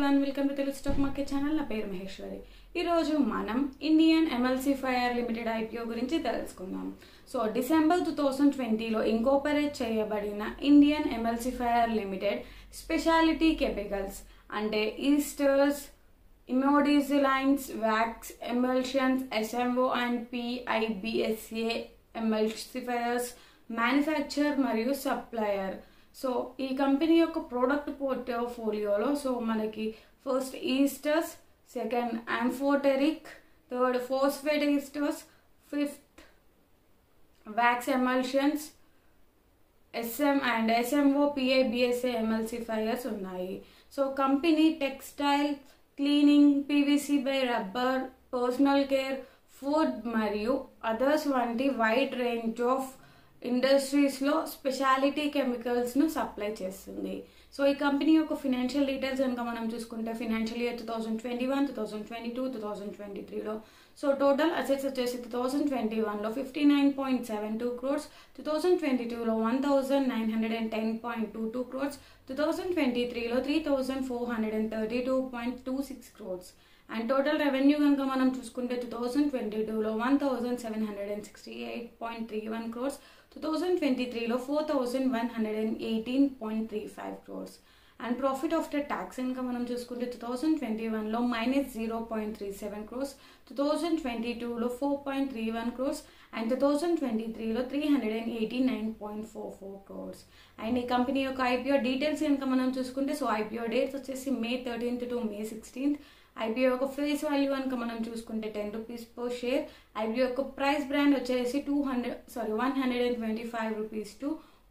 everyone, welcome to Telugu Stock Market channel. నా పేరు మహేశ్వరి. ఈ రోజు మనం ఇండియన్ ఎమ్ఎల్సిఫైయర్ లిమిటెడ్ ఐపీఓ గురించి తెలుసుకుందాం. సో డిసెంబర్ 2020 లో ఇంకోపరేట్ చేయబడిన Indian emulsifier limited speciality chemicals అంటే esters, imidazolines, wax, emulsions, SMO and PIBSA emulsifiers manufacture మరియు సప్లయర్. సో ఈ కంపెనీ యొక్క ప్రోడక్ట్ పోర్ట్ఫోలియోలో సో మనకి first esters, second amphoteric, third phosphate esters, fifth wax emulsions, SM and SMO PIBSA emulsifiers ఉన్నాయి. So company textile, cleaning, PVC by rubber, personal care, food మరియు others వంటి wide range of industries లో speciality chemicals ను supply చేస్తుంది. So ఈ company యొక్క financial details కనుక మనం చూసుకుంటే ఫినాన్షియల్ ఇయర్ 2021, 2022, 2023 లో సో టోటల్ అసెట్స్ వచ్చేసి 2021 లో 59.72 crores, 2022 లో 1910.22 crores, 2023 లో 3432.26 crores. అండ్ టోటల్ రెవెన్యూ కనుక మనం చూసుకుంటే 2022 లో 1768.31 crores, 2023 లో 4118.35 crores. And profit after tax కనుక మనం చూసుకుంటే 2021 లో -0.37 crores, 2022 లో 4.31 crores అండ్ 2023 లో 389.44 crores. అండ్ ఈ కంపెనీ యొక్క ఐపీఓ డీటెయిల్స్ కనుక మనం చూసుకుంటే సో ఐపీఓ డేట్స్ వచ్చేసి May 13th to May 16th. IPO యొక్క ఫేస్ వాల్యూ కనుక మనం చూసుకుంటే 10 rupees per షేర్. ఐపీఓ యొక్క ప్రైస్ బ్రాండ్ వచ్చేసి 125 rupees to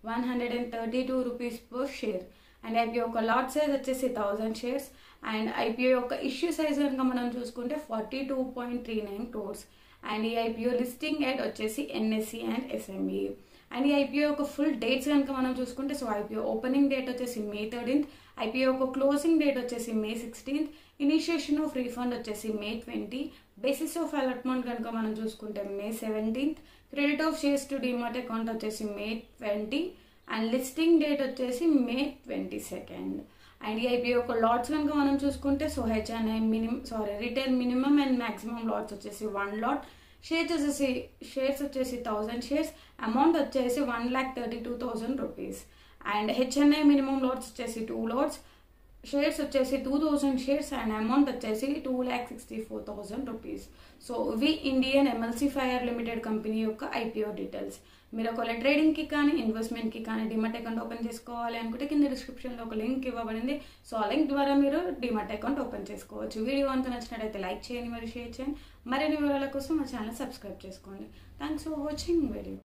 132 rupees per share. And IPO యొక్క లాట్ సైజ్ వచ్చేసి 1000 shares. అండ్ ఐపీఓ యొక్క ఇష్యూ సైజ్ కనుక మనం చూసుకుంటే 42.39 crores. అండ్ ఈ ఐపీఓ లిస్టింగ్ డేట్ వచ్చేసి ఎన్ఎస్సి అండ్ ఎస్ఎంఈ. అండ్ ఈ ఐపీఓ యొక్క ఫుల్ డేట్స్ కనుక మనం చూసుకుంటే సో ఐపీఓ ఓపెనింగ్ డేట్ వచ్చేసి May 13th, ఐపీఓ యొక్క క్లోజింగ్ డేట్ వచ్చేసి May 16th, initiation of refund వచ్చేసి May 20, బేసిస్ ఆఫ్ అలాట్మెంట్ కనుక మనం చూసుకుంటే May 17th, credit of shares to demat account వచ్చేసి May 20 అండ్ లిస్టింగ్ డేట్ వచ్చేసి May 22nd. అండ్ ఈ ఐపీఓ యొక్క లాట్స్ కనుక మనం చూసుకుంటే so HNI retail minimum and maximum LADS వచ్చేసి 1 lot, షేర్స్ వచ్చేసి 1000 shares, అమౌంట్ వచ్చేసి 1,32,000 rupees. And HNI minimum LADS వచ్చేసి 2 lots, షేర్స్ వచ్చేసి 2000 shares అండ్ అమౌంట్ వచ్చేసి 2,64,000 rupees. సో ఇవి ఇండియన్ ఎమ్ఎల్సిఫైయర్ లిమిటెడ్ కంపెనీ యొక్క ఐపీఓ డీటెయిల్స్. మీరు ఒకవేళ ట్రేడింగ్ కి కానీ ఇన్వెస్ట్మెంట్ కి కానీ డిమాట్ అకౌంట్ ఓపెన్ చేసుకోవాలి అనుకుంటే కింద డిస్క్రిప్షన్ లో ఒక లింక్ ఇవ్వబడింది. సో ఆ లింక్ ద్వారా మీరు డిమాట్ అకౌంట్ ఓపెన్ చేసుకోవచ్చు. వీడియో అంతా నచ్చినట్లయితే లైక్ చేయండి మరియు షేర్ చేయండి. మరిన్ని వివరాల కోసం మా ఛానల్ సబ్స్క్రైబ్ చేసుకోండి. Thanks for watching video.